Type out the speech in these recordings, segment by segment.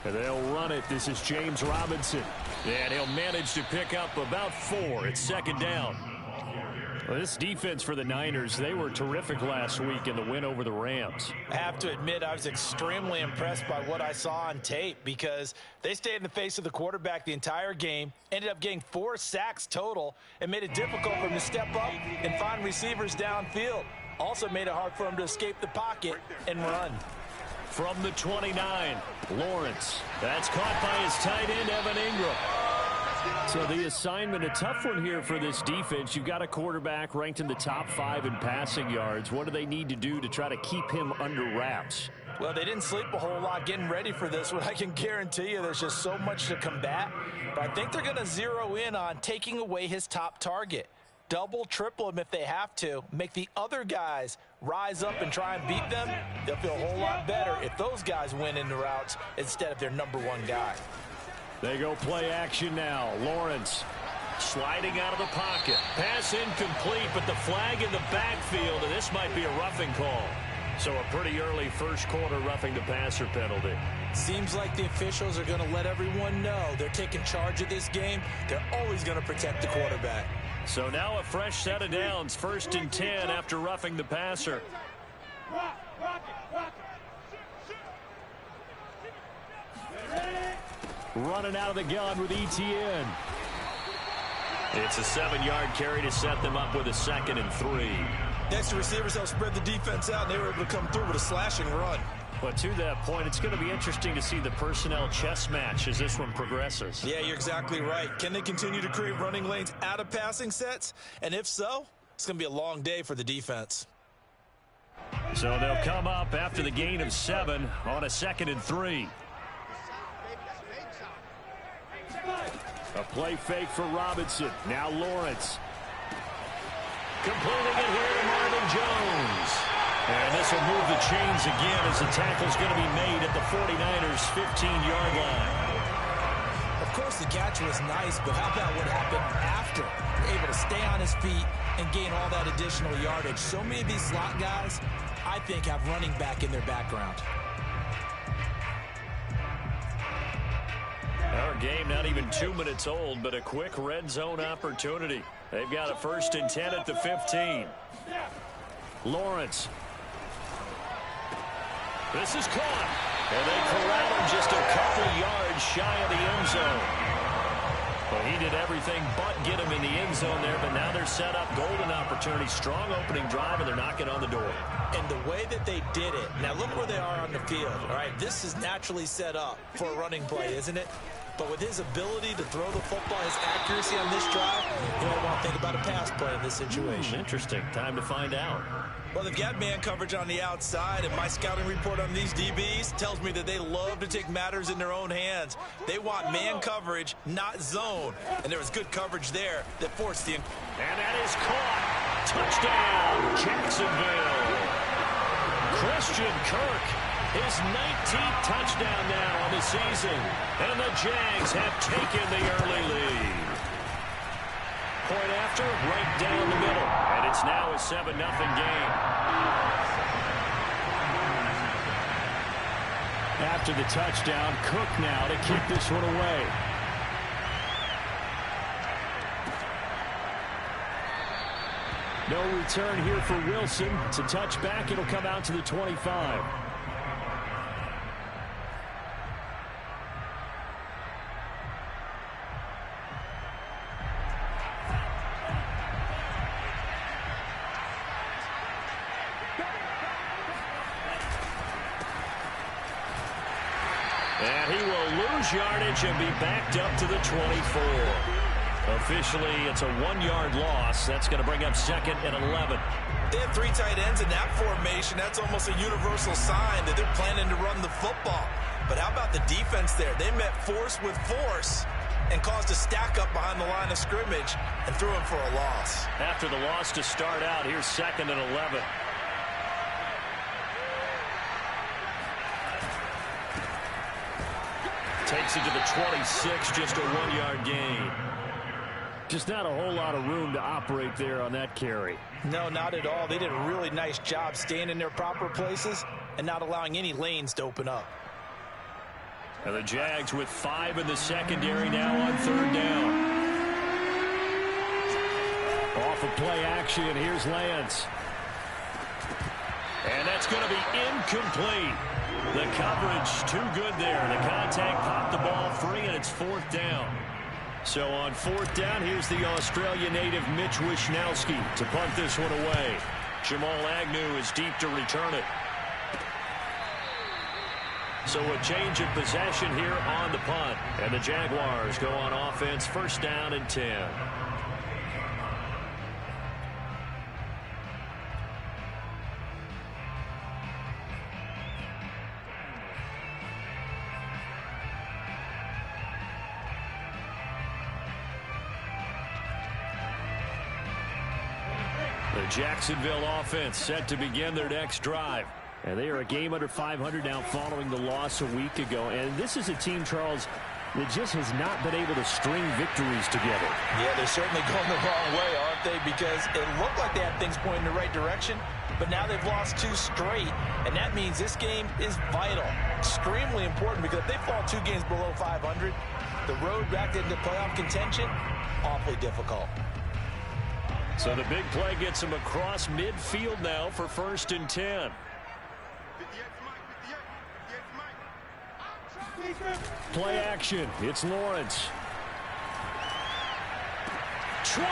And they'll run it. This is James Robinson. And he'll manage to pick up about 4. It's second down. Well, this defense for the Niners, they were terrific last week in the win over the Rams. I have to admit, I was extremely impressed by what I saw on tape because they stayed in the face of the quarterback the entire game, ended up getting 4 sacks total, and made it difficult for him to step up and find receivers downfield. Also made it hard for him to escape the pocket and run. From the 29, Lawrence. That's caught by his tight end, Evan Ingram. So the assignment, a tough one here for this defense. You've got a quarterback ranked in the top 5 in passing yards. What do they need to do to try to keep him under wraps? Well, they didn't sleep a whole lot getting ready for this one. I can guarantee you there's just so much to combat. But I think they're going to zero in on taking away his top target. Double, triple him if they have to. Make the other guys rise up and try and beat them. They'll feel a whole lot better if those guys win in the routes instead of their number 1 guy. They go play action now. Lawrence sliding out of the pocket. Pass incomplete, but the flag in the backfield, and this might be a roughing call. So a pretty early first quarter roughing the passer penalty. Seems like the officials are going to let everyone know they're taking charge of this game. They're always going to protect the quarterback. So now a fresh set of downs. 1st and 10 after roughing the passer. Running out of the gun with Etienne. It's a 7-yard carry to set them up with a 2nd and 3. Next, the receivers help spread the defense out, and they were able to come through with a slashing run. But to that point, it's going to be interesting to see the personnel chess match as this one progresses. Yeah, you're exactly right. Can they continue to create running lanes out of passing sets? And if so, it's going to be a long day for the defense. So they'll come up after the gain of 7 on a 2nd and 3. A play fake for Robinson. Now Lawrence. Completing it here to Marvin Jones. And this will move the chains again as the tackle's going to be made at the 49ers' 15-yard line. Of course, the catch was nice, but how about what happened after? Able to stay on his feet and gain all that additional yardage. So many of these slot guys, I think, have running back in their background. Our game not even 2 minutes old, but a quick red zone opportunity. They've got a 1st and 10 at the 15. Lawrence. This is caught. And they corral him just a couple yards shy of the end zone. Well, he did everything but get him in the end zone there, but now they're set up. Golden opportunity, strong opening drive, and they're knocking on the door. And the way that they did it, now look where they are on the field. All right, this is naturally set up for a running play, isn't it? But with his ability to throw the football, his accuracy on this drive, you don't want to think about a pass play in this situation. Interesting. Time to find out. Well, they've got man coverage on the outside, and my scouting report on these DBs tells me that they love to take matters in their own hands. They want man coverage, not zone. And there was good coverage there that forced the... And that is caught. Touchdown, Jacksonville. Christian Kirk, his 19th touchdown now on the season. And the Jags have taken the early lead. Point after, right down the middle. And it's now a 7-0 game. After the touchdown, Cook now to kick this one away. No return here for Wilson. It's a touchback. It'll come out to the 25. And he will lose yardage and be backed up to the 24. Officially, it's a 1-yard loss. That's going to bring up 2nd and 11. They have 3 tight ends in that formation. That's almost a universal sign that they're planning to run the football. But how about the defense there? They met force with force and caused a stack up behind the line of scrimmage and threw him for a loss. After the loss to start out, here's 2nd and 11. Takes it to the 26, just a 1-yard gain. Just not a whole lot of room to operate there on that carry. No, not at all. They did a really nice job staying in their proper places and not allowing any lanes to open up. And the Jags with 5 in the secondary now on 3rd down. Off of play action, here's Lance. And that's going to be incomplete. The coverage too good there. The contact popped the ball free, and it's 4th down. So on 4th down, here's the Australia native Mitch Wishnowsky to punt this one away. Jamal Agnew is deep to return it. So a change of possession here on the punt. And the Jaguars go on offense, 1st down and 10. The Jacksonville offense set to begin their next drive. And they are a game under 500 now following the loss a week ago. And this is a team, Charles, that just has not been able to string victories together. Yeah, they're certainly going the wrong way, aren't they? Because it looked like they had things pointing in the right direction, but now they've lost 2 straight. And that means this game is vital, extremely important, because if they fall 2 games below 500, the road back into playoff contention, awfully difficult. So the big play gets them across midfield now for 1st and 10. Play action. It's Lawrence. 20.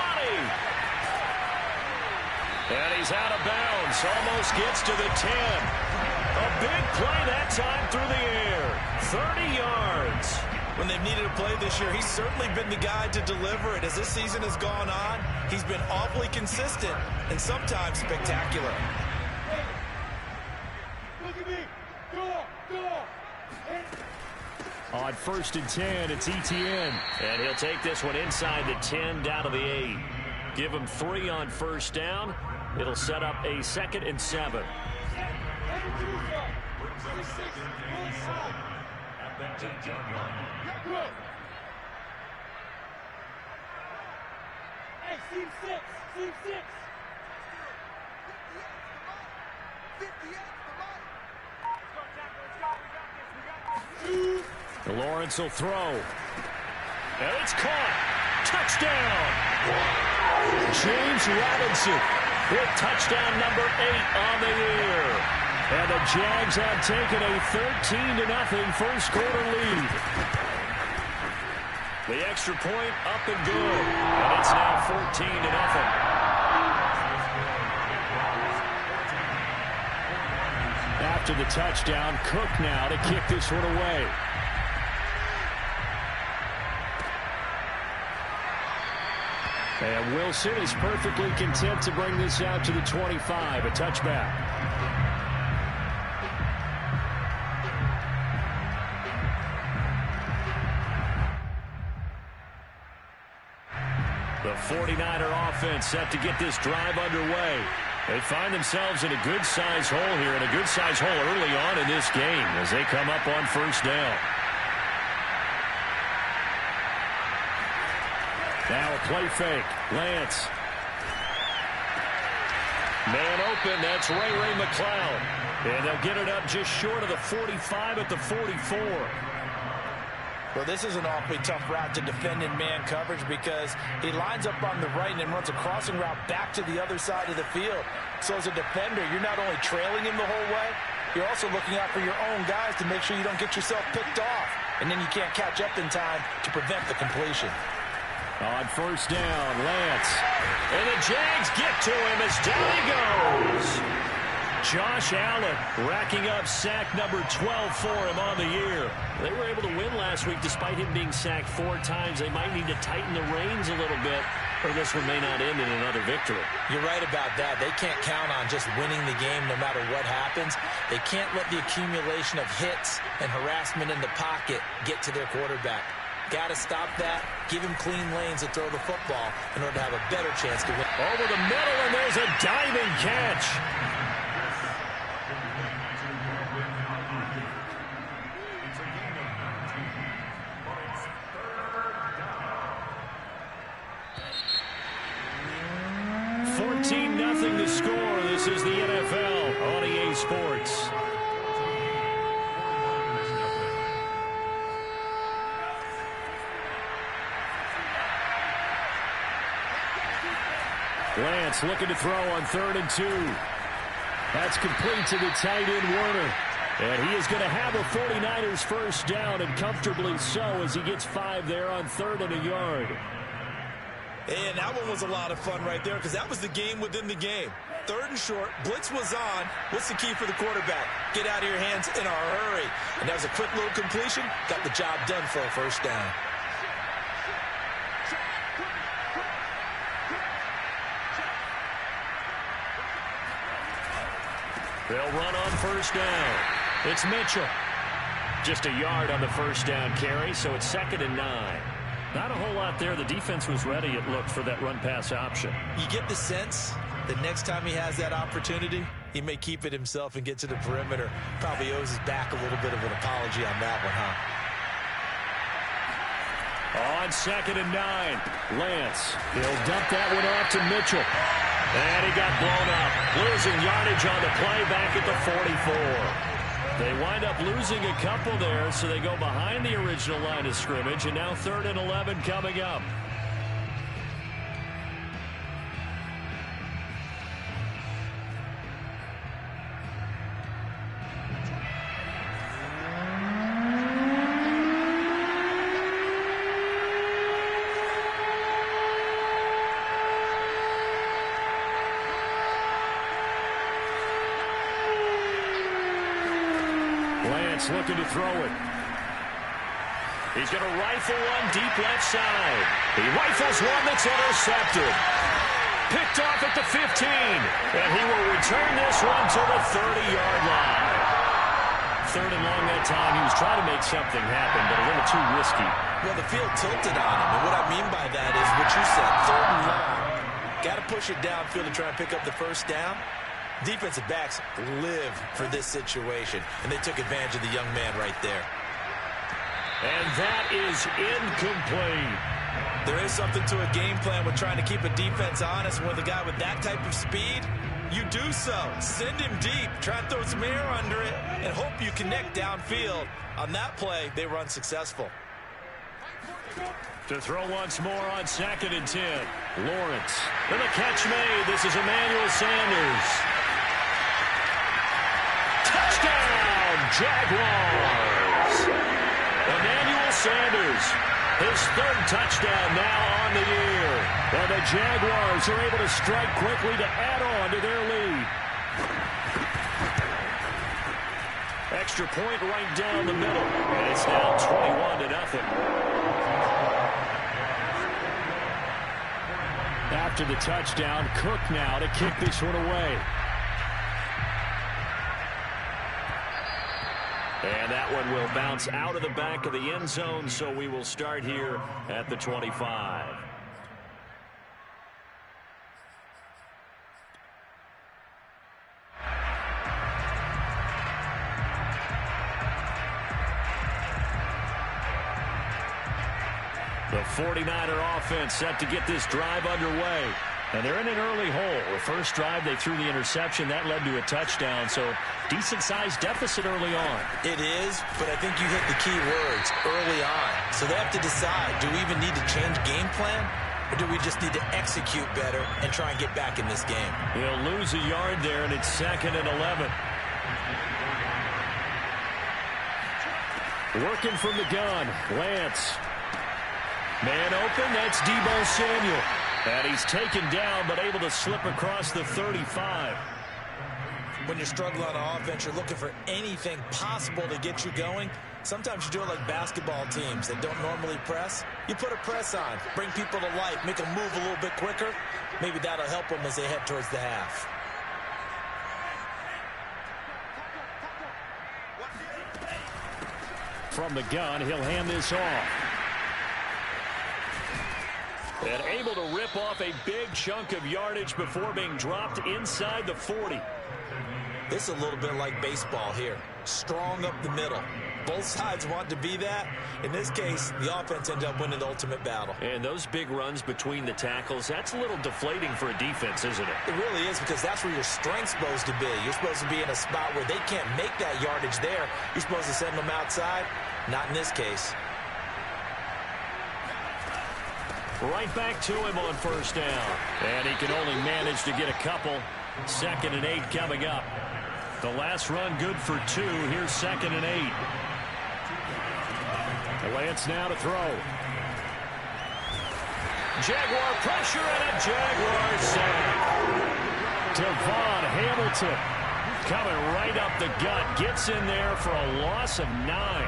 And he's out of bounds. Almost gets to the 10. A big play that time through the air. 30 yards. When they've needed a play this year, he's certainly been the guy to deliver it. As this season has gone on, he's been awfully consistent and sometimes spectacular. Look at me. Go. On 1st and 10, it's Etienne. And he'll take this one inside the 10 down to the 8. Give him 3 on 1st down. It'll set up a 2nd and 7. Hey, seam 6. Lawrence will throw. And it's caught. Touchdown. James Robinson with touchdown number 8 on the year. And the Jags have taken a 13-0 first quarter lead. The extra point up and good. And it's now 14-0. After the touchdown, Cook now to kick this one away. And Wilson is perfectly content to bring this out to the 25, a touchback. The 49er offense set to get this drive underway. They find themselves in a good-sized hole here, and a good-sized hole early on in this game as they come up on 1st down. Now a play fake. Lance. Man open. That's Ray McCloud. And they'll get it up just short of the 45 at the 44. Well, this is an awfully tough route to defend in man coverage because he lines up on the right and then runs a crossing route back to the other side of the field. So as a defender, you're not only trailing him the whole way, you're also looking out for your own guys to make sure you don't get yourself picked off. And then you can't catch up in time to prevent the completion. On 1st down, Lance. And the Jags get to him as down he goes. Josh Allen racking up sack number 12 for him on the year. They were able to win last week despite him being sacked 4 times. They might need to tighten the reins a little bit, or this one may not end in another victory. You're right about that. They can't count on just winning the game no matter what happens. They can't let the accumulation of hits and harassment in the pocket get to their quarterback. Got to stop that. Give him clean lanes to throw the football in order to have a better chance to win. Over the middle, and there's a diving catch. Nothing to score. This is the NFL on EA Sports. Lance looking to throw on 3rd and 2. That's complete to the tight end, Warner. And he is going to have a 49ers first down, and comfortably so, as he gets 5 there on 3rd and a yard. And that one was a lot of fun right there, because that was the game within the game. 3rd and short, blitz was on. What's the key for the quarterback? Get out of your hands in a hurry. And that was a quick little completion. Got the job done for a first down. They'll run on first down. It's Mitchell. Just a yard on the first down carry, so it's 2nd and 9. Not a whole lot there. The defense was ready, it looked, for that run-pass option. You get the sense that next time he has that opportunity, he may keep it himself and get to the perimeter. Probably owes his back a little bit of an apology on that one, huh? On 2nd and 9, Lance. He'll dump that one off to Mitchell. And he got blown up. Losing yardage on the play back at the 44. They wind up losing a couple there, so they go behind the original line of scrimmage, and now 3rd and 11 coming up. Lance looking to throw it. He's going to rifle one deep left side. He rifles one that's intercepted. Picked off at the 15. And he will return this one to the 30-yard line. 3rd and long that time. He was trying to make something happen, but a little too risky. Well, the field tilted on him. And what I mean by that is what you said. 3rd and long. Got to push it downfield to try and pick up the first down. Defensive backs live for this situation, and they took advantage of the young man right there. And that is incomplete. There is something to a game plan with trying to keep a defense honest. With a guy with that type of speed, you do so. Send him deep, try and throw some air under it, and hope you connect downfield. On that play, they were unsuccessful. To throw once more on 2nd and 10. Lawrence. And the catch made. This is Emmanuel Sanders. Touchdown, Jaguars. Emmanuel Sanders, his 3rd touchdown now on the year. And the Jaguars are able to strike quickly to add on to their lead. Extra point right down the middle. And it's now 21-0. After the touchdown, Cook now to kick this one away. And that one will bounce out of the back of the end zone, so we will start here at the 25. The 49er offense set to get this drive underway. And they're in an early hole. The first drive, they threw the interception. That led to a touchdown, so decent-sized deficit early on. It is, but I think you hit the key words, early on. So they have to decide, do we even need to change game plan, or do we just need to execute better and try and get back in this game? They'll lose a yard there, and it's 2nd and 11. Working from the gun, Lance. Man open, that's Deebo Samuel. And he's taken down, but able to slip across the 35. When you're struggling on offense, you're looking for anything possible to get you going. Sometimes you do it like basketball teams that don't normally press. You put a press on, bring people to life, make them move a little bit quicker. Maybe that'll help them as they head towards the half. From the gun, he'll hand this off. And able to rip off a big chunk of yardage before being dropped inside the 40. This is a little bit like baseball here. Strong up the middle. Both sides want to be that. In this case, the offense ends up winning the ultimate battle. And those big runs between the tackles, that's a little deflating for a defense, isn't it? It really is, because that's where your strength's supposed to be. You're supposed to be in a spot where they can't make that yardage there. You're supposed to send them outside. Not in this case. Right back to him on first down. And he can only manage to get a couple. 2nd and 8 coming up. The last run good for 2. Here's 2nd and 8. Lance now to throw. Jaguar pressure and a Jaguar sack. Devon Hamilton coming right up the gut. Gets in there for a loss of 9.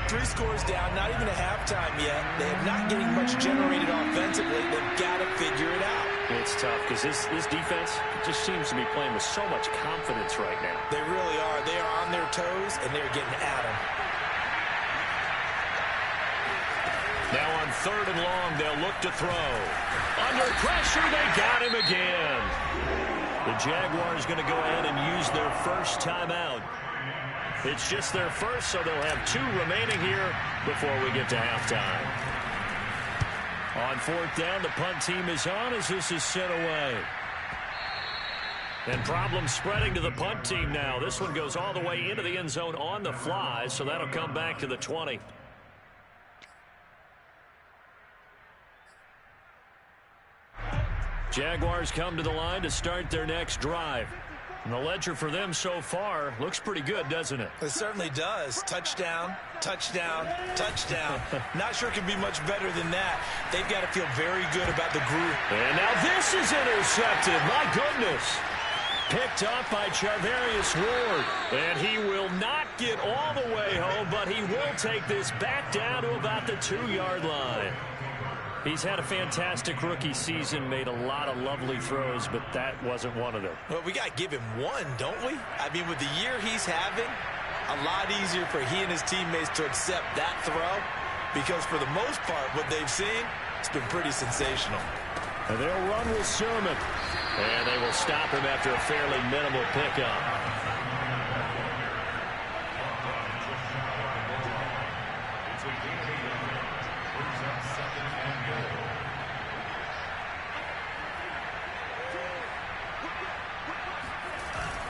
3 scores down, not even a halftime yet. They're not getting much generated offensively. They've got to figure it out. It's tough because this defense just seems to be playing with so much confidence right now. They really are. They are on their toes, and they're getting at them. Now on 3rd and long, they'll look to throw. Under pressure, they got him again. The Jaguars going to go ahead and use their first timeout. It's just their first, so they'll have 2 remaining here before we get to halftime. On 4th down, the punt team is on as this is sent away. And problems spreading to the punt team now. This one goes all the way into the end zone on the fly, so that'll come back to the 20. Jaguars come to the line to start their next drive. And the ledger for them so far looks pretty good, doesn't it? It certainly does. Touchdown, touchdown, touchdown. Not sure it could be much better than that. They've got to feel very good about the group. And now this is intercepted. My goodness. Picked up by Charvarius Ward. And he will not get all the way home, but he will take this back down to about the 2-yard line. He's had a fantastic rookie season, made a lot of lovely throws, but that wasn't one of them. Well, we got to give him one, don't we? I mean, with the year he's having, a lot easier for he and his teammates to accept that throw because for the most part, what they've seen, it's been pretty sensational. And they'll run with Sermon. And they will stop him after a fairly minimal pickup.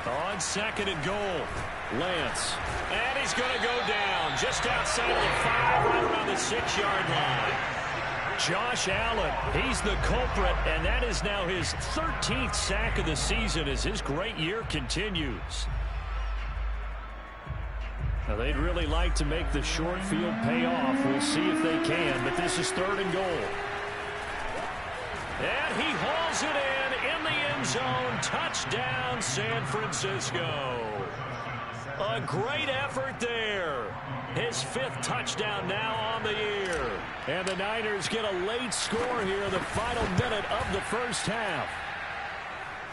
On 2nd and goal, Lance. And he's going to go down just outside of the 5, right around the 6-yard line. Josh Allen, he's the culprit, and that is now his 13th sack of the season as his great year continues. Now, they'd really like to make the short field pay off. We'll see if they can, but this is 3rd and goal. And he hauls it in the end zone. Touchdown, San Francisco. A great effort there. His 5th touchdown now on the year. And the Niners get a late score here in the final minute of the first half.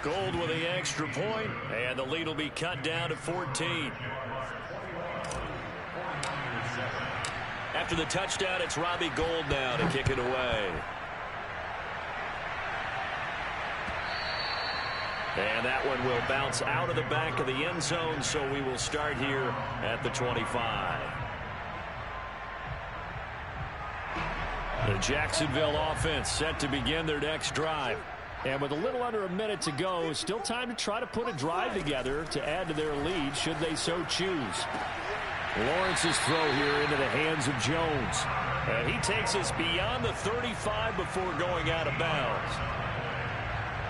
Gold with the extra point, and the lead will be cut down to 14. After the touchdown, it's Robbie Gould now to kick it away. And that one will bounce out of the back of the end zone, so we will start here at the 25. The Jacksonville offense set to begin their next drive. And with a little under a minute to go, still time to try to put a drive together to add to their lead should they so choose. Lawrence's throw here into the hands of Jones. And he takes us beyond the 35 before going out of bounds.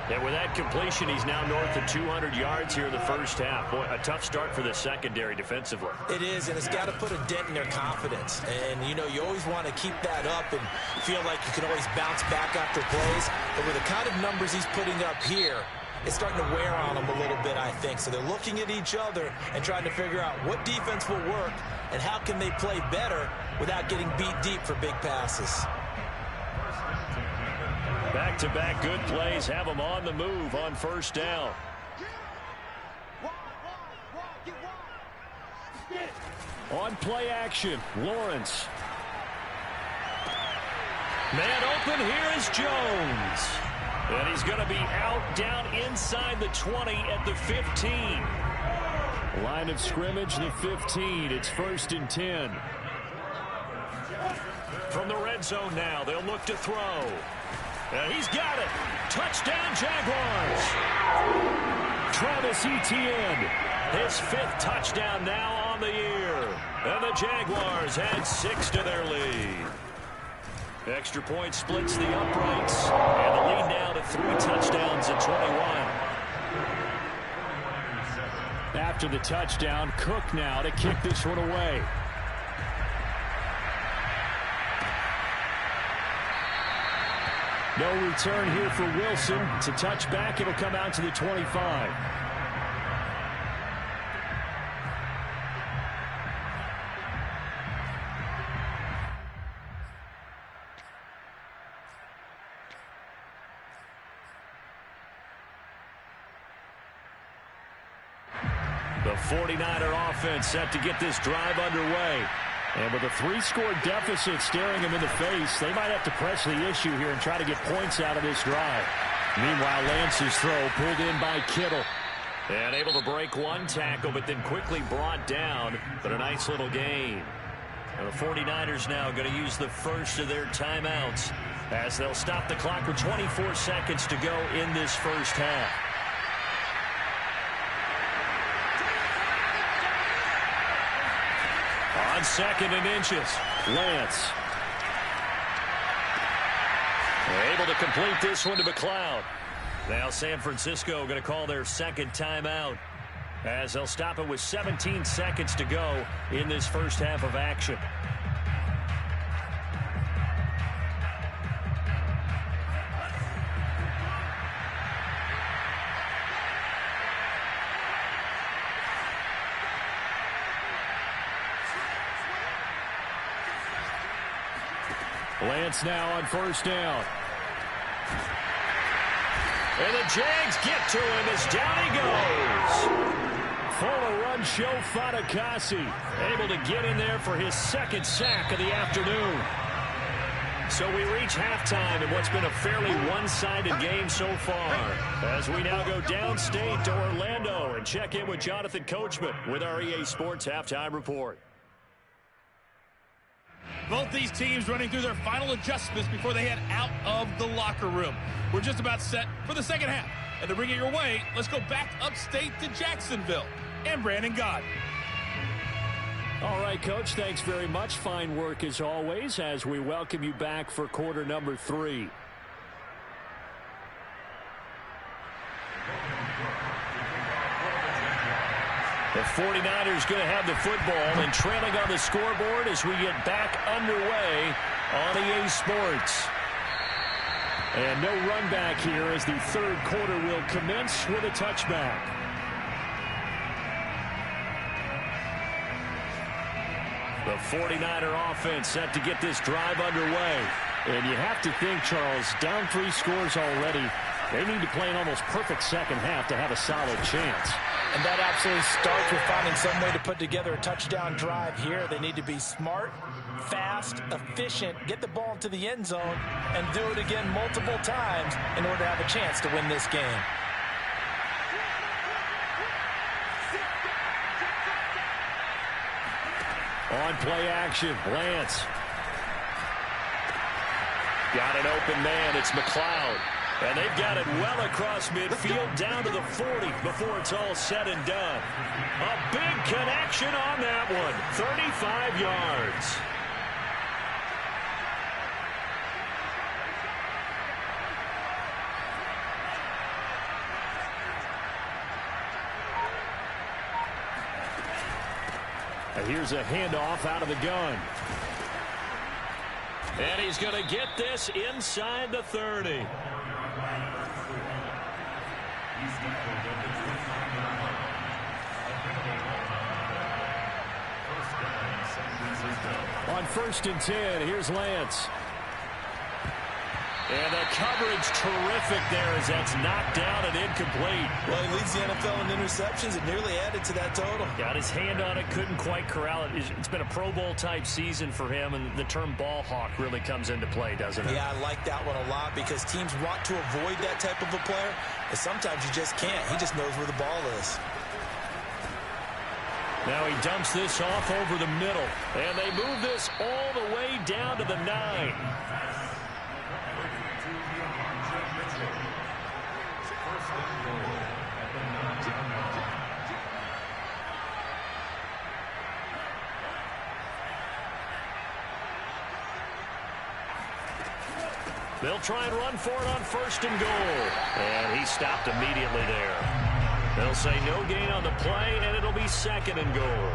And with that completion, he's now north of 200 yards here in the first half. Boy, a tough start for the secondary defensively. It is, and it's got to put a dent in their confidence. And, you know, you always want to keep that up and feel like you can always bounce back after plays. But with the kind of numbers he's putting up here, it's starting to wear on them a little bit, I think. So they're looking at each other and trying to figure out what defense will work and how can they play better without getting beat deep for big passes. Back-to-back good plays have them on the move on first down. On play action, Lawrence. Man open, here is Jones. And he's going to be out down inside the 20 at the 15. Line of scrimmage, the 15. It's 1st and 10. From the red zone now, they'll look to throw. And he's got it. Touchdown, Jaguars. Travis Etienne, his 5th touchdown now on the year. And the Jaguars add 6 to their lead. Extra point splits the uprights. And the lead now to 3 touchdowns at 21. After the touchdown, Cook now to kick this one away. No return here for Wilson. It's a touchback. It'll come out to the 25. The 49er offense set to get this drive underway. And with a 3-score deficit staring them in the face, they might have to press the issue here and try to get points out of this drive. Meanwhile, Lance's throw pulled in by Kittle. And able to break one tackle, but then quickly brought down. But a nice little gain. And the 49ers now going to use the first of their timeouts as they'll stop the clock with 24 seconds to go in this first half. On 2nd and inches, Lance. Able to complete this one to McLeod. Now San Francisco going to call their second timeout as they'll stop it with 17 seconds to go in this first half of action. Lance now on 1st down. And the Jags get to him as down he goes. Full run show Fatukasi. Able to get in there for his 2nd sack of the afternoon. So we reach halftime in what's been a fairly one-sided game so far. As we now go downstate to Orlando and check in with Jonathan Coachman with our EA Sports Halftime Report. Both these teams running through their final adjustments before they head out of the locker room. We're just about set for the second half. And to bring it your way, let's go back upstate to Jacksonville and Brandon Gaudin. All right, Coach, thanks very much. Fine work as always as we welcome you back for quarter number 3. The 49ers going to have the football and trailing on the scoreboard as we get back underway on EA Sports. And no run back here as the 3rd quarter will commence with a touchback. The 49er offense set to get this drive underway. And you have to think, Charles, down 3 scores already. They need to play an almost perfect second half to have a solid chance. And that absolutely starts with finding some way to put together a touchdown drive here. They need to be smart, fast, efficient, get the ball into the end zone, and do it again multiple times in order to have a chance to win this game. On play action, Lance. Got an open man. It's McLeod. And they've got it well across midfield down to the 40 before it's all said and done. A big connection on that one. 35 yards. And here's a handoff out of the gun. And he's going to get this inside the 30. On 1st and 10, here's Lance. And the coverage terrific there as that's knocked down and incomplete. Well, he leads the NFL in interceptions. It nearly added to that total. Got his hand on it, couldn't quite corral it. It's been a Pro Bowl type season for him, and the term ball hawk really comes into play, doesn't it? Yeah, I like that one a lot because teams want to avoid that type of a player, and sometimes you just can't. He just knows where the ball is. Now he dumps this off over the middle, and they move this all the way down to the 9. They'll try and run for it on 1st and goal. And he stopped immediately there. They'll say no gain on the play, and it'll be 2nd and goal.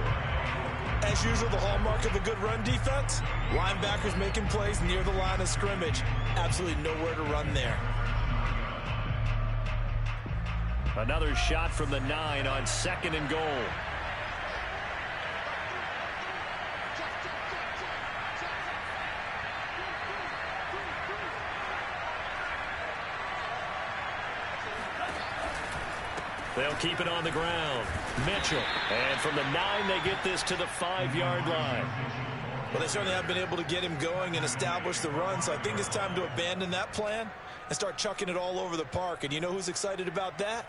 As usual, the hallmark of a good run defense, linebackers making plays near the line of scrimmage. Absolutely nowhere to run there. Another shot from the 9 on 2nd and goal. They'll keep it on the ground. Mitchell. And from the 9, they get this to the 5-yard line. Well, they certainly have been able to get him going and establish the run, so I think it's time to abandon that plan and start chucking it all over the park. And you know who's excited about that?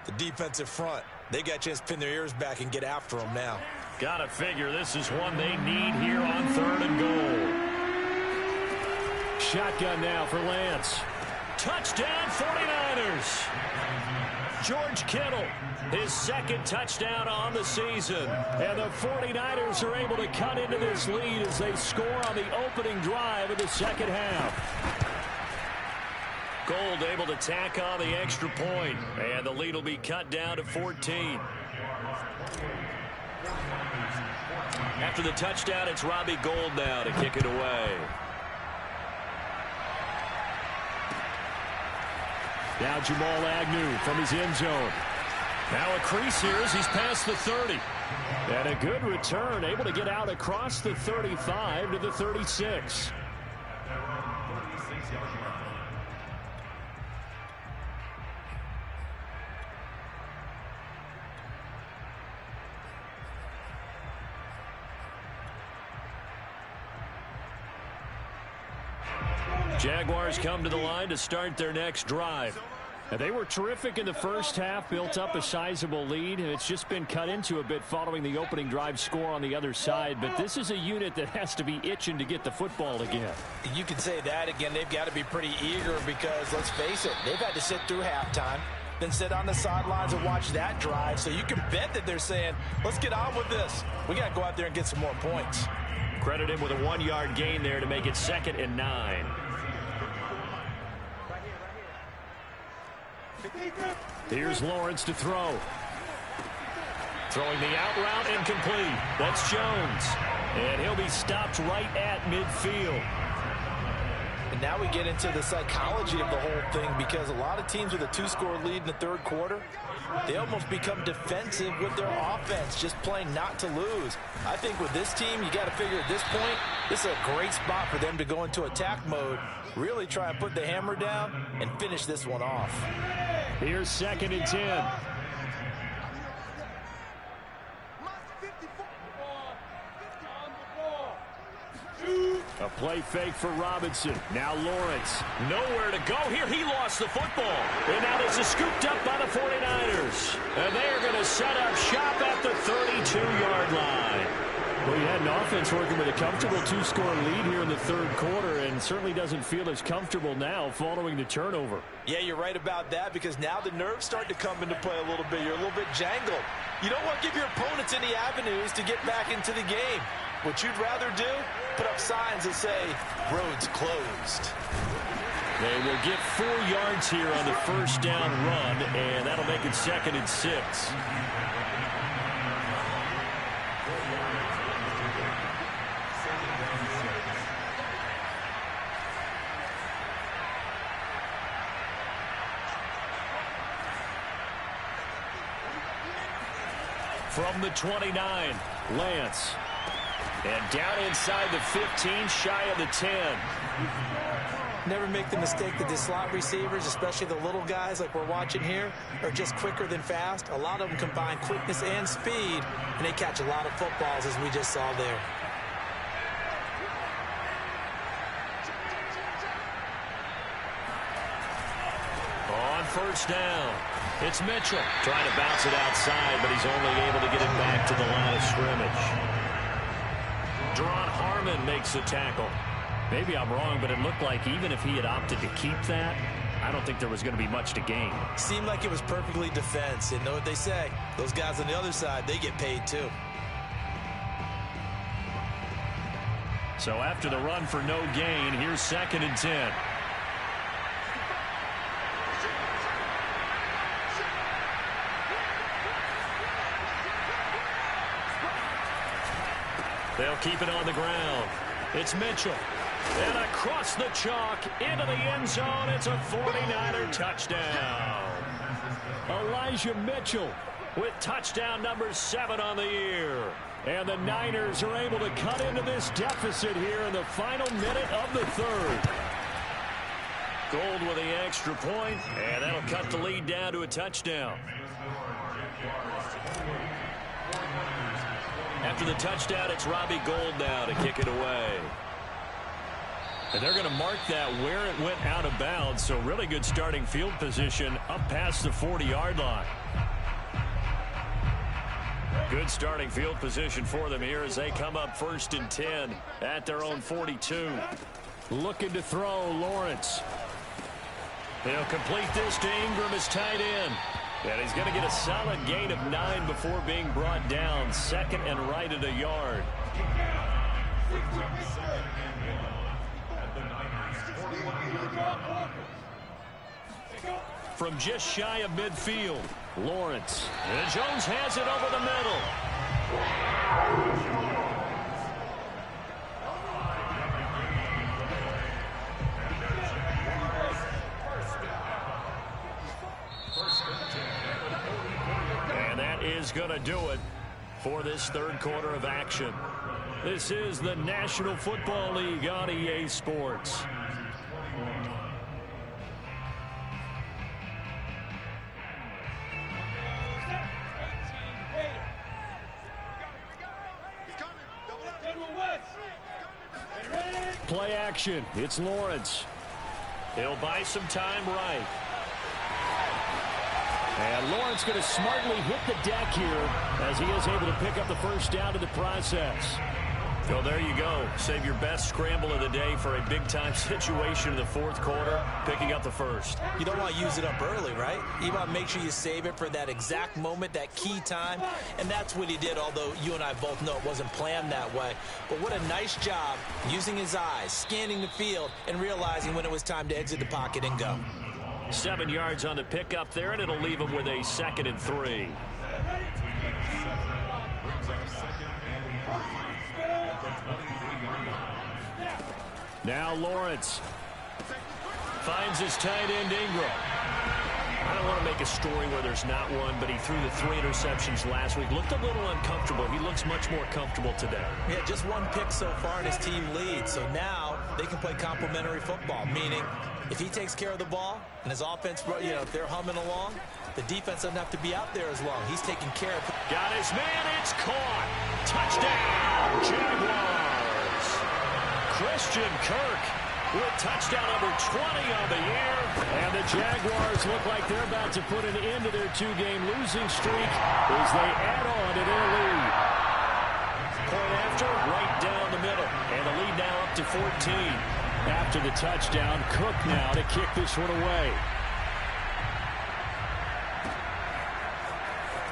The defensive front. They got a chance to pin their ears back and get after them now. Gotta figure this is one they need here on 3rd and goal. Shotgun now for Lance. Touchdown 49ers. George Kittle, his 2nd touchdown on the season. And the 49ers are able to cut into this lead as they score on the opening drive of the 2nd half. Gold able to tack on the extra point, and the lead will be cut down to 14. After the touchdown, it's Robbie Gould now to kick it away. Now Jamal Agnew from his end zone. Now a crease here as he's past the 30. And a good return, able to get out across the 35 to the 36. Jaguars come to the line to start their next drive. And they were terrific in the first half, built up a sizable lead, and it's just been cut into a bit following the opening drive score on the other side. But this is a unit that has to be itching to get the football again. You can say that again. They've got to be pretty eager because, let's face it, they've had to sit through halftime, then sit on the sidelines and watch that drive. So you can bet that they're saying, let's get on with this. We got to go out there and get some more points. Credit him with a 1-yard gain there to make it 2nd and 9. Here's Lawrence to throw. Throwing the out route, incomplete. That's Jones. And he'll be stopped right at midfield. And now we get into the psychology of the whole thing because a lot of teams with a 2-score lead in the 3rd quarter, they almost become defensive with their offense, just playing not to lose. I think with this team, you got to figure at this point, this is a great spot for them to go into attack mode, really try and put the hammer down and finish this one off. Here's 2nd and 10. A play fake for Robinson. Now Lawrence. Nowhere to go here. He lost the football. And now this is scooped up by the 49ers. And they are going to set up shop at the 32-yard line. Well, you had an offense working with a comfortable 2-score lead here in the 3rd quarter and certainly doesn't feel as comfortable now following the turnover. Yeah, you're right about that because now the nerves start to come into play a little bit. You're a little bit jangled. You don't want to give your opponents any avenues to get back into the game. What you'd rather do, put up signs that say, roads closed. They will get 4 yards here on the 1st down run, and that'll make it 2nd and 6. From the 29, Lance. And down inside the 15, shy of the 10. Never make the mistake that the slot receivers, especially the little guys like we're watching here, are just quicker than fast. A lot of them combine quickness and speed, and they catch a lot of footballs, as we just saw there. On 1st down, it's Mitchell. Trying to bounce it outside, but he's only able to get it back to the line of scrimmage. Deron Harmon makes the tackle. Maybe I'm wrong, but it looked like even if he had opted to keep that, I don't think there was going to be much to gain. Seemed like it was perfectly defense. And know what they say? Those guys on the other side, they get paid too. So after the run for no gain, here's 2nd and 10. They'll keep it on the ground. It's Mitchell. And across the chalk into the end zone. It's a 49er touchdown. Elijah Mitchell with touchdown number 7 on the year. And the Niners are able to cut into this deficit here in the final minute of the third. Gold with the extra point, and that'll cut the lead down to a touchdown. After the touchdown, it's Robbie Gould now to kick it away. And they're going to mark that where it went out of bounds, so really good starting field position up past the 40-yard line. Good starting field position for them here as they come up 1st and 10 at their own 42. Looking to throw, Lawrence. He'll complete this to Ingram as tight end. And he's going to get a solid gain of 9 before being brought down. 2nd and right at a yard. From just shy of midfield, Lawrence. And Jones has it over the middle. And that is going to do it for this third quarter of action. This is the National Football League on EA Sports. Play action. It's Lawrence. He'll buy some time right. And Lawrence going to smartly hit the deck here as he is able to pick up the first down in the process. Well, there you go. Save your best scramble of the day for a big-time situation in the fourth quarter, picking up the first. You don't want to use it up early, right? You want to make sure you save it for that exact moment, that key time, and that's what he did, although you and I both know it wasn't planned that way. But what a nice job using his eyes, scanning the field, and realizing when it was time to exit the pocket and go. 7 yards on the pickup there, and it'll leave him with a 2nd and 3. Now Lawrence finds his tight end Ingram. I don't want to make a story where there's not one, but he threw the 3 interceptions last week. Looked a little uncomfortable. He looks much more comfortable today. Yeah, just 1 pick so far and his team leads. So now they can play complementary football, meaning if he takes care of the ball and his offense, you know, if they're humming along, the defense doesn't have to be out there as long. He's taking care of it. Got his man. It's caught. Touchdown, Jaguars. Christian Kirk with touchdown number 20 on the year. And the Jaguars look like they're about to put an end to their 2-game losing streak as they add on to their lead. Point after, right down the middle. And the lead now up to 14. After the touchdown, Cook now to kick this one away.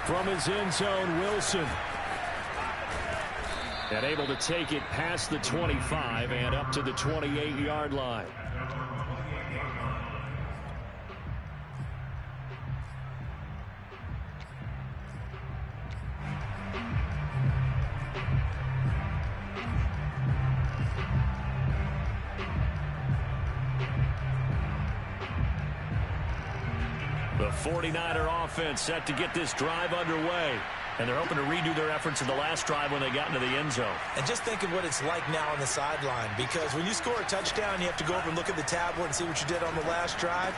From his end zone, Wilson. And able to take it past the 25 and up to the 28-yard line. The 49er offense set to get this drive underway. And they're hoping to redo their efforts in the last drive when they got into the end zone. And just think of what it's like now on the sideline, because when you score a touchdown, you have to go over and look at the tablet and see what you did on the last drive.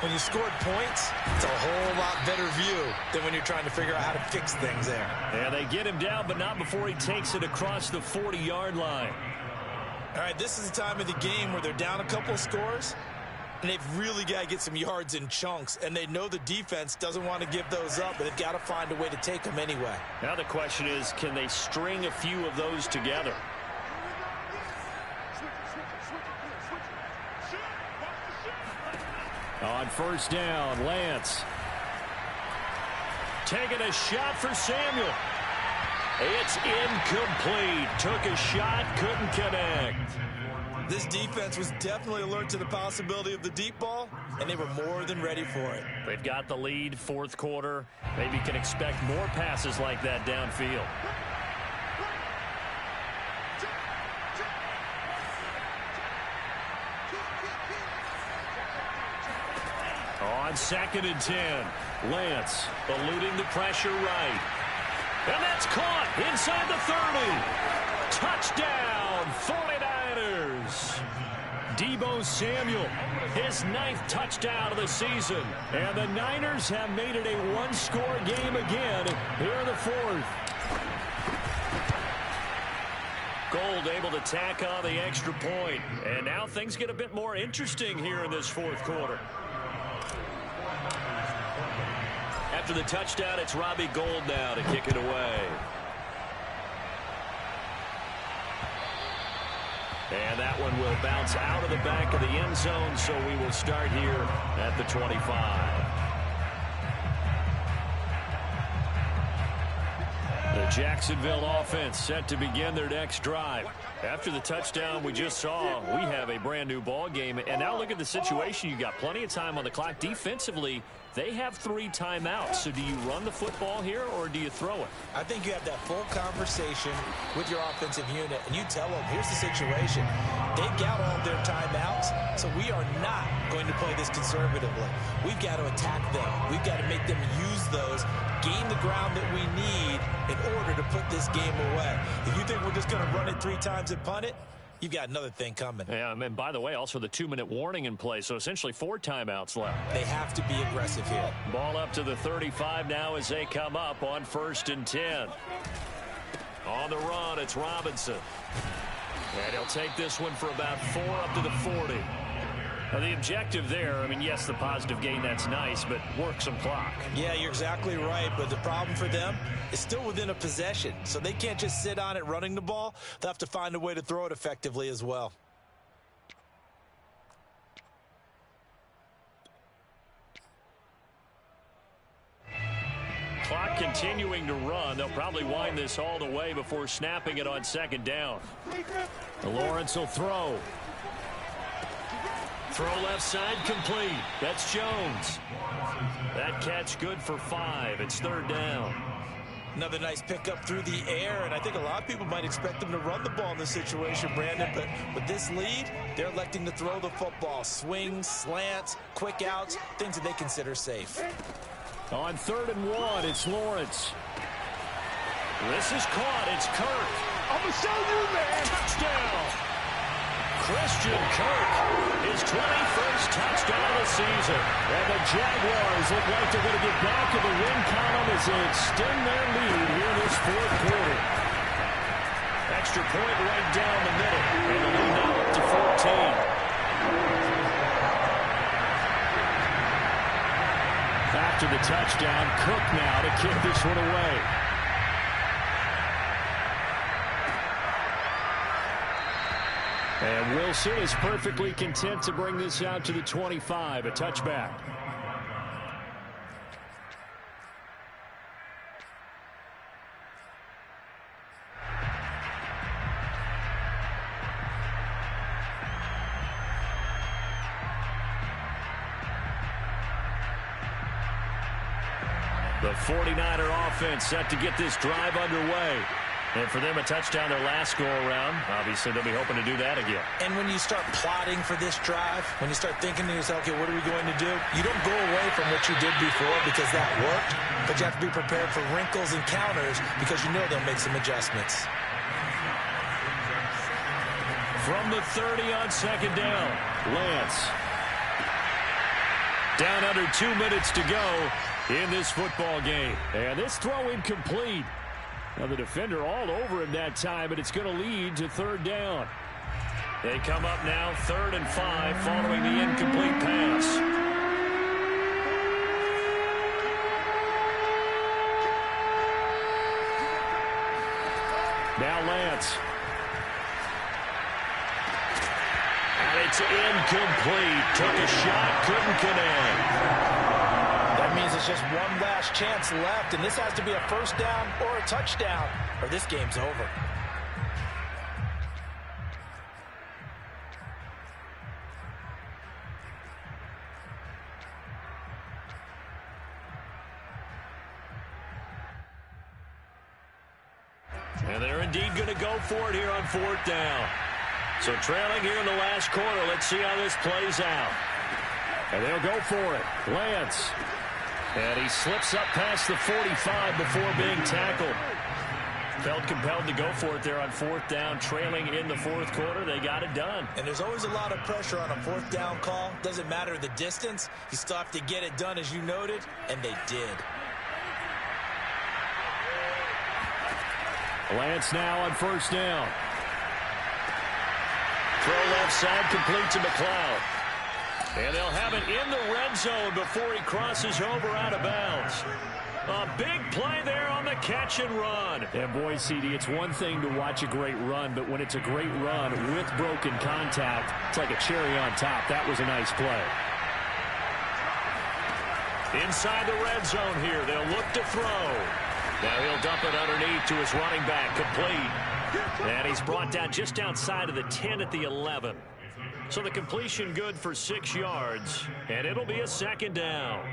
When you scored points, it's a whole lot better view than when you're trying to figure out how to fix things there. And they get him down, but not before he takes it across the 40-yard line. All right, this is the time of the game where they're down a couple of scores, and they've really got to get some yards in chunks, and they know the defense doesn't want to give those up, but they've got to find a way to take them anyway. Now the question is, can they string a few of those together? On first down, Lance. Taking a shot for Samuel. It's incomplete. Took a shot, couldn't connect. This defense was definitely alert to the possibility of the deep ball, and they were more than ready for it. They've got the lead, fourth quarter. Maybe you can expect more passes like that downfield. On 2nd and 10, Lance eluding the pressure right. And that's caught inside the 30. Touchdown, 49ers. Deebo Samuel, his 9th touchdown of the season. And the Niners have made it a one-score game again here in the 4th. Gold able to tack on the extra point. And now things get a bit more interesting here in this 4th quarter. After the touchdown, it's Robbie Gould now to kick it away. And that one will bounce out of the back of the end zone, so we will start here at the 25. The Jacksonville offense set to begin their next drive. After the touchdown we just saw, we have a brand new ball game. And now look at the situation. You got plenty of time on the clock. Defensively, they have 3 timeouts. So do you run the football here or do you throw it? I think you have that full conversation with your offensive unit, and you tell them, here's the situation. They've got all their timeouts, so we are not going to play this conservatively. We've got to attack them. We've got to make them use those, gain the ground that we need in order to put this game away. If you think we're just going to run it 3 times and punt it, you've got another thing coming. Yeah, and by the way, also the 2-minute warning in play, so essentially 4 timeouts left. They have to be aggressive here. Ball up to the 35 now as they come up on 1st and 10. On the run, it's Robinson. And he'll take this one for about 4 up to the 40. Now, the objective there, I mean, yes, the positive gain, that's nice, but work some clock. Yeah, you're exactly right, but the problem for them is still within a possession, so they can't just sit on it running the ball. They'll have to find a way to throw it effectively as well. Clock continuing to run. They'll probably wind this all the way before snapping it on 2nd down. Lawrence will throw. Throw left side complete. That's Jones. That catch good for 5. It's 3rd down. Another nice pickup through the air, and I think a lot of people might expect them to run the ball in this situation, Brandon, but with this lead, they're electing to throw the football. Swings, slants, quick outs, things that they consider safe. On 3rd and 1, it's Lawrence. This is caught. It's Kirk. I'm going to show you, man. Touchdown. Christian Kirk, his 21st touchdown of the season. And the Jaguars look like they're going to get back in the win column as they extend their lead here in this 4th quarter. Extra point right down the middle. And the lead now up to 14. After the touchdown, Cook now to kick this one away. And Wilson is perfectly content to bring this out to the 25, a touchback. The 49er offense set to get this drive underway. And for them, a touchdown their last go-around. Obviously, they'll be hoping to do that again. And when you start plotting for this drive, when you start thinking to yourself, okay, what are we going to do? You don't go away from what you did before because that worked, but you have to be prepared for wrinkles and counters because you know they'll make some adjustments. From the 30 on 2nd down, Lance. Down under 2 minutes to go in this football game. And this throw incomplete. Now the defender all over him that time, but it's going to lead to 3rd down. They come up now 3rd and 5 following the incomplete pass. Now Lance. And it's incomplete. Took a shot, couldn't connect. That means it's just one last chance left, and this has to be a 1st down or a touchdown, or this game's over. And they're indeed going to go for it here on 4th down. So trailing here in the last quarter, let's see how this plays out. And they'll go for it. Lance. And he slips up past the 45 before being tackled. Felt compelled to go for it there on 4th down, trailing in the 4th quarter. They got it done. And there's always a lot of pressure on a 4th down call. Doesn't matter the distance. You still have to get it done, as you noted, and they did. Lance now on 1st down. Throw left side, complete to McLeod. And they'll have it in the red zone before he crosses over out of bounds. A big play there on the catch and run. And boy, CD, it's one thing to watch a great run, but when it's a great run with broken contact, it's like a cherry on top. That was a nice play. Inside the red zone here, they'll look to throw. Now he'll dump it underneath to his running back, complete. And he's brought down just outside of the 10 at the 11. So the completion good for 6 yards, and it'll be a 2nd down.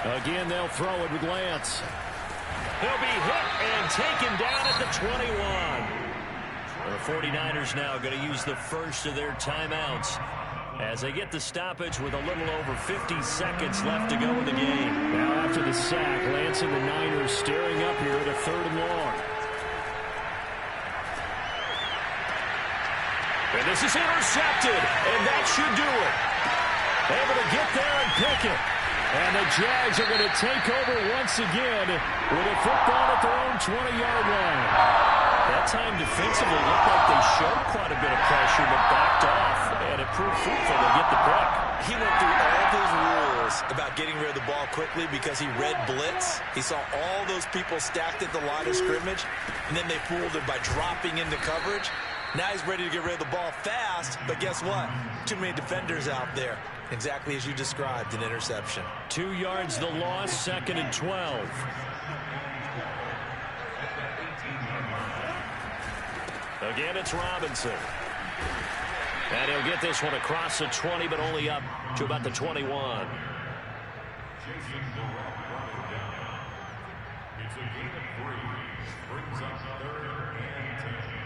Again, they'll throw it with Lance. He'll be hit and taken down at the 21. The 49ers now going to use the first of their timeouts as they get the stoppage with a little over 50 seconds left to go in the game. Now after the sack, Lance and the Niners staring up here at a 3rd and long. And this is intercepted, and that should do it. Able to get there and pick it. And the Jags are going to take over once again with a football at their own 20-yard line. That time defensively looked like they showed quite a bit of pressure but backed off, and it proved fruitful to get the pick. He went through all those rules about getting rid of the ball quickly because he read blitz. He saw all those people stacked at the line of scrimmage, and then they fooled him by dropping into coverage. Now he's ready to get rid of the ball fast, but guess what? Too many defenders out there. Exactly as you described, an interception. 2 yards the loss, 2nd and 12. Again, it's Robinson. And he'll get this one across the 20, but only up to about the 21. It's a gain of 3. Brings up 3rd and 10.